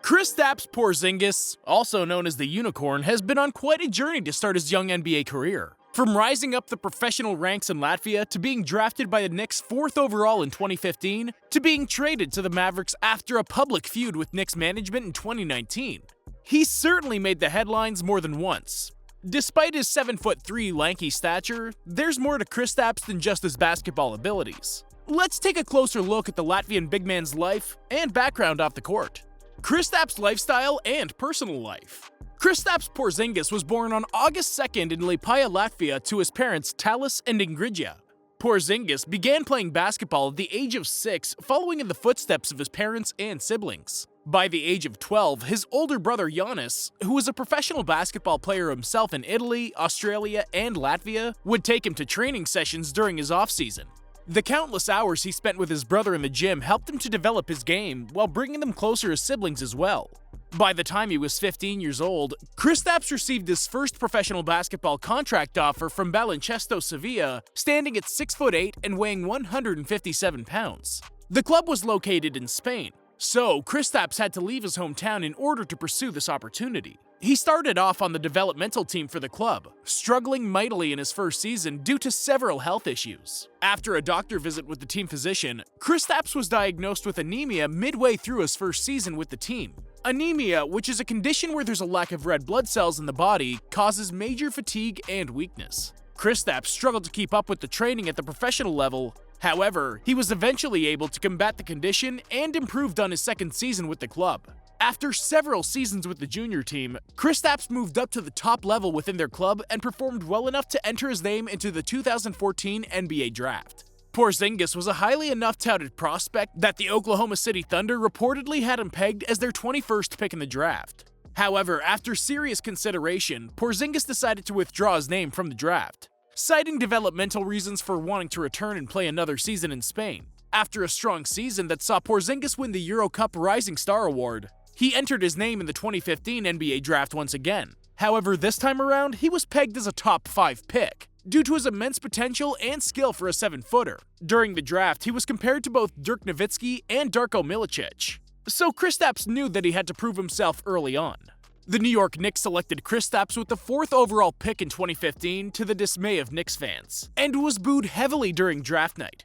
Kristaps Porzingis, also known as the Unicorn, has been on quite a journey to start his young NBA career. From rising up the professional ranks in Latvia to being drafted by the Knicks 4th overall in 2015 to being traded to the Mavericks after a public feud with Knicks management in 2019. He's certainly made the headlines more than once. Despite his 7'3" lanky stature, there's more to Kristaps than just his basketball abilities. Let's take a closer look at the Latvian big man's life and background off the court. Kristaps' lifestyle and personal life. Kristaps Porzingis was born on August 2nd in Liepāja, Latvia to his parents Talis and Ingridja. Porzingis began playing basketball at the age of 6, following in the footsteps of his parents and siblings. By the age of 12, his older brother Jānis, who was a professional basketball player himself in Italy, Australia, and Latvia, would take him to training sessions during his off-season. The countless hours he spent with his brother in the gym helped him to develop his game while bringing them closer as siblings as well. By the time he was 15 years old, Kristaps received his first professional basketball contract offer from Baloncesto Sevilla, standing at 6'8" and weighing 157 pounds. The club was located in Spain, so Kristaps had to leave his hometown in order to pursue this opportunity. He started off on the developmental team for the club, struggling mightily in his first season due to several health issues. After a doctor visit with the team physician, Kristaps was diagnosed with anemia midway through his first season with the team. Anemia, which is a condition where there's a lack of red blood cells in the body, causes major fatigue and weakness. Kristaps struggled to keep up with the training at the professional level. However, he was eventually able to combat the condition and improved on his second season with the club. After several seasons with the junior team, Kristaps moved up to the top level within their club and performed well enough to enter his name into the 2014 NBA Draft. Porzingis was a highly enough touted prospect that the Oklahoma City Thunder reportedly had him pegged as their 21st pick in the draft. However, after serious consideration, Porzingis decided to withdraw his name from the draft, citing developmental reasons for wanting to return and play another season in Spain. After a strong season that saw Porzingis win the Euro Cup Rising Star Award, he entered his name in the 2015 NBA Draft once again. However, this time around, he was pegged as a top 5 pick, due to his immense potential and skill for a 7-footer. During the draft, he was compared to both Dirk Nowitzki and Darko Milicic, so Kristaps knew that he had to prove himself early on. The New York Knicks selected Kristaps with the 4th overall pick in 2015 to the dismay of Knicks fans, and was booed heavily during draft night.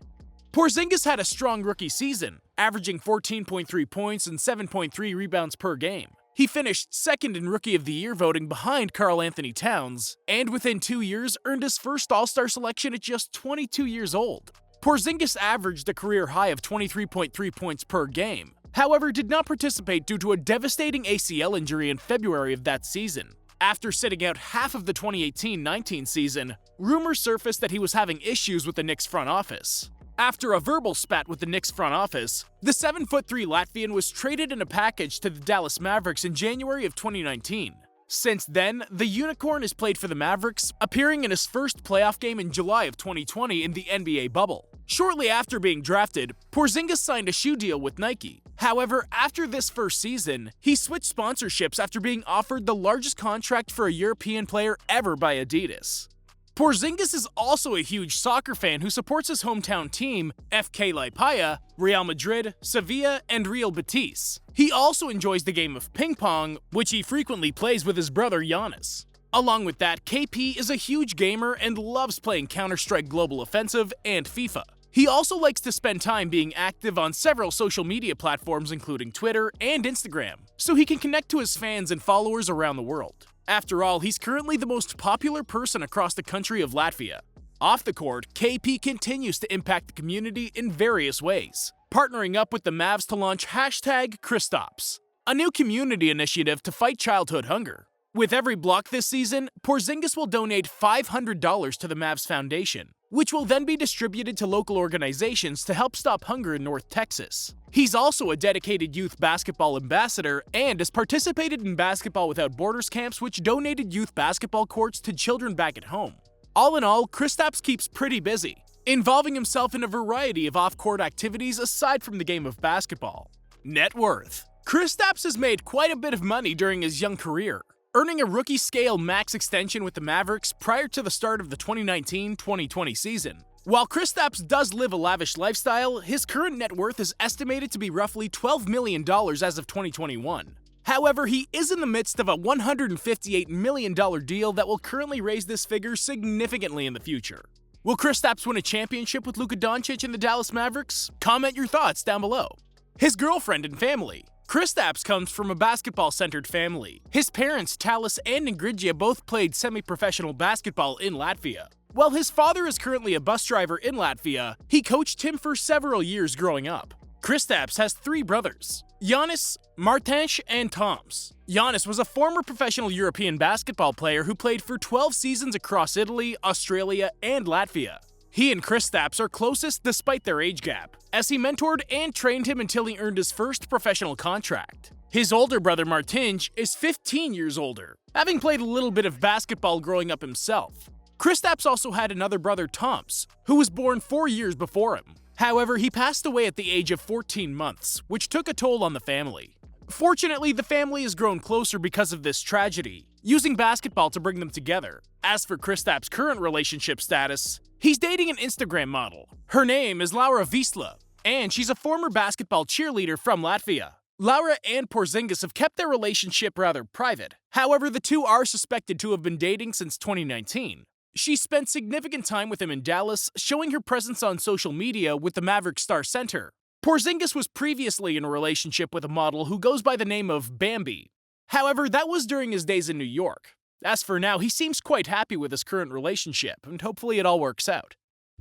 Porzingis had a strong rookie season, averaging 14.3 points and 7.3 rebounds per game. He finished second in Rookie of the Year voting behind Karl-Anthony Towns, and within 2 years earned his first All-Star selection at just 22 years old. Porzingis averaged a career high of 23.3 points per game, however did not participate due to a devastating ACL injury in February of that season. After sitting out half of the 2018-19 season, rumors surfaced that he was having issues with the Knicks front office. After a verbal spat with the Knicks front office, the 7'3" Latvian was traded in a package to the Dallas Mavericks in January of 2019. Since then, the Unicorn has played for the Mavericks, appearing in his first playoff game in July of 2020 in the NBA bubble. Shortly after being drafted, Porzingis signed a shoe deal with Nike. However, after this first season, he switched sponsorships after being offered the largest contract for a European player ever by Adidas. Porzingis is also a huge soccer fan who supports his hometown team, FK Liepāja, Real Madrid, Sevilla, and Real Betis. He also enjoys the game of ping pong, which he frequently plays with his brother Jānis. Along with that, KP is a huge gamer and loves playing Counter-Strike Global Offensive and FIFA. He also likes to spend time being active on several social media platforms including Twitter and Instagram, so he can connect to his fans and followers around the world. After all, he's currently the most popular person across the country of Latvia. Off the court, KP continues to impact the community in various ways, partnering up with the Mavs to launch #Kristaps, a new community initiative to fight childhood hunger. With every block this season, Porzingis will donate $500 to the Mavs Foundation, which will then be distributed to local organizations to help stop hunger in North Texas. He's also a dedicated youth basketball ambassador and has participated in Basketball Without Borders camps, which donated youth basketball courts to children back at home. All in all, Kristaps keeps pretty busy, involving himself in a variety of off-court activities aside from the game of basketball. Net worth. Kristaps has made quite a bit of money during his young career, earning a rookie-scale max extension with the Mavericks prior to the start of the 2019-2020 season. While Kristaps does live a lavish lifestyle, his current net worth is estimated to be roughly $12 million as of 2021. However, he is in the midst of a $158 million deal that will currently raise this figure significantly in the future. Will Kristaps win a championship with Luka Doncic and the Dallas Mavericks? Comment your thoughts down below. His girlfriend and family. Kristaps comes from a basketball-centered family. His parents, Talis and Ingridja, both played semi-professional basketball in Latvia. While his father is currently a bus driver in Latvia, he coached him for several years growing up. Kristaps has 3 brothers, Giannis, Martins, and Toms. Giannis was a former professional European basketball player who played for 12 seasons across Italy, Australia, and Latvia. He and Kristaps are closest despite their age gap, as he mentored and trained him until he earned his first professional contract. His older brother Martins is 15 years older, having played a little bit of basketball growing up himself. Kristaps also had another brother, Toms, who was born 4 years before him. However, he passed away at the age of 14 months, which took a toll on the family. Fortunately, the family has grown closer because of this tragedy, using basketball to bring them together. As for Kristaps' current relationship status, he's dating an Instagram model. Her name is Laura Visla, and she's a former basketball cheerleader from Latvia. Laura and Porzingis have kept their relationship rather private. However, the two are suspected to have been dating since 2019. She spent significant time with him in Dallas, showing her presence on social media with the Mavericks star center. Porzingis was previously in a relationship with a model who goes by the name of Bambi. However, that was during his days in New York. As for now, he seems quite happy with his current relationship, and hopefully it all works out.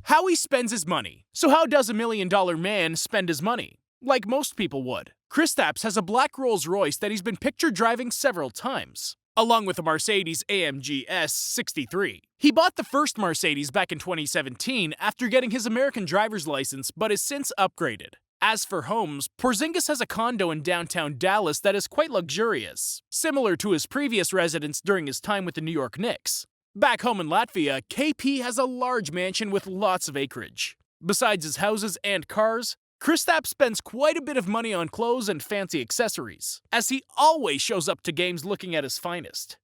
How he spends his money. So how does a $1 million man spend his money? Like most people would. Kristaps has a black Rolls-Royce that he's been pictured driving several times, along with a Mercedes-AMG S63. He bought the first Mercedes back in 2017 after getting his American driver's license, but has since upgraded. As for homes, Porzingis has a condo in downtown Dallas that is quite luxurious, similar to his previous residence during his time with the New York Knicks. Back home in Latvia, KP has a large mansion with lots of acreage. Besides his houses and cars, Kristaps spends quite a bit of money on clothes and fancy accessories, as he always shows up to games looking at his finest.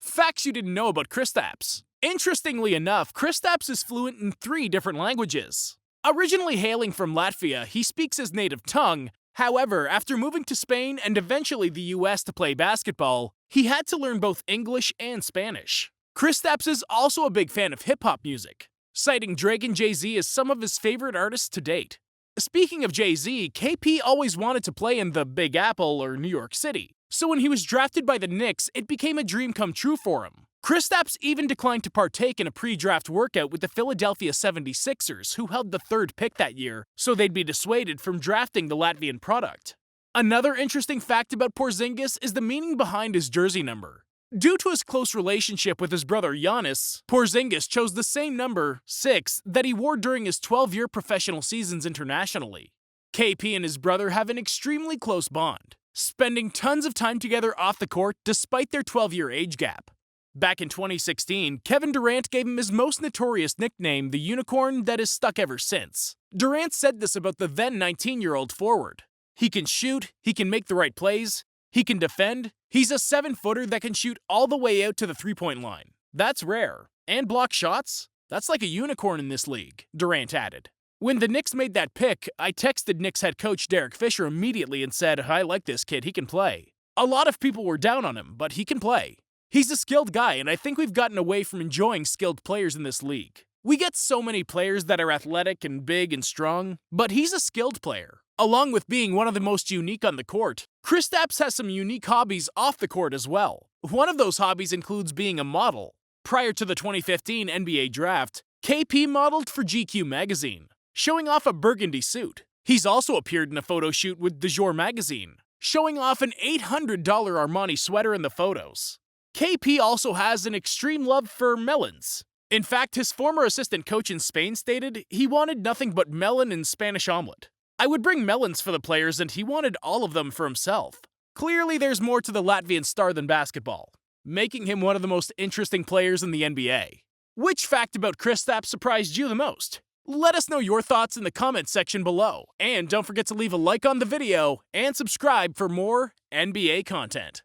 Facts you didn't know about Kristaps. Interestingly enough, Kristaps is fluent in 3 different languages. Originally hailing from Latvia, he speaks his native tongue. However, after moving to Spain and eventually the US to play basketball, he had to learn both English and Spanish. Kristaps is also a big fan of hip-hop music, citing Drake and Jay-Z as some of his favorite artists to date. Speaking of Jay-Z, KP always wanted to play in the Big Apple or New York City, so when he was drafted by the Knicks, it became a dream come true for him. Kristaps even declined to partake in a pre-draft workout with the Philadelphia 76ers, who held the 3rd pick that year, so they'd be dissuaded from drafting the Latvian product. Another interesting fact about Porzingis is the meaning behind his jersey number. Due to his close relationship with his brother Giannis, Porzingis chose the same number, 6, that he wore during his 12-year professional seasons internationally. KP and his brother have an extremely close bond, spending tons of time together off the court despite their 12-year age gap. Back in 2016, Kevin Durant gave him his most notorious nickname, the Unicorn, that has stuck ever since. Durant said this about the then 19-year-old forward. He can shoot, he can make the right plays, he can defend, he's a 7-footer that can shoot all the way out to the 3-point line. That's rare. And block shots? That's like a unicorn in this league, Durant added. When the Knicks made that pick, I texted Knicks head coach Derek Fisher immediately and said, I like this kid, he can play. A lot of people were down on him, but he can play. He's a skilled guy, and I think we've gotten away from enjoying skilled players in this league. We get so many players that are athletic and big and strong, but he's a skilled player. Along with being one of the most unique on the court, Kristaps has some unique hobbies off the court as well. One of those hobbies includes being a model. Prior to the 2015 NBA draft, KP modeled for GQ magazine, showing off a burgundy suit. He's also appeared in a photo shoot with Du Jour magazine, showing off an $800 Armani sweater in the photos. KP also has an extreme love for melons. In fact, his former assistant coach in Spain stated he wanted nothing but melon and Spanish omelet. I would bring melons for the players, and he wanted all of them for himself. Clearly, there's more to the Latvian star than basketball, making him one of the most interesting players in the NBA. Which fact about Kristaps surprised you the most? Let us know your thoughts in the comments section below. And don't forget to leave a like on the video and subscribe for more NBA content.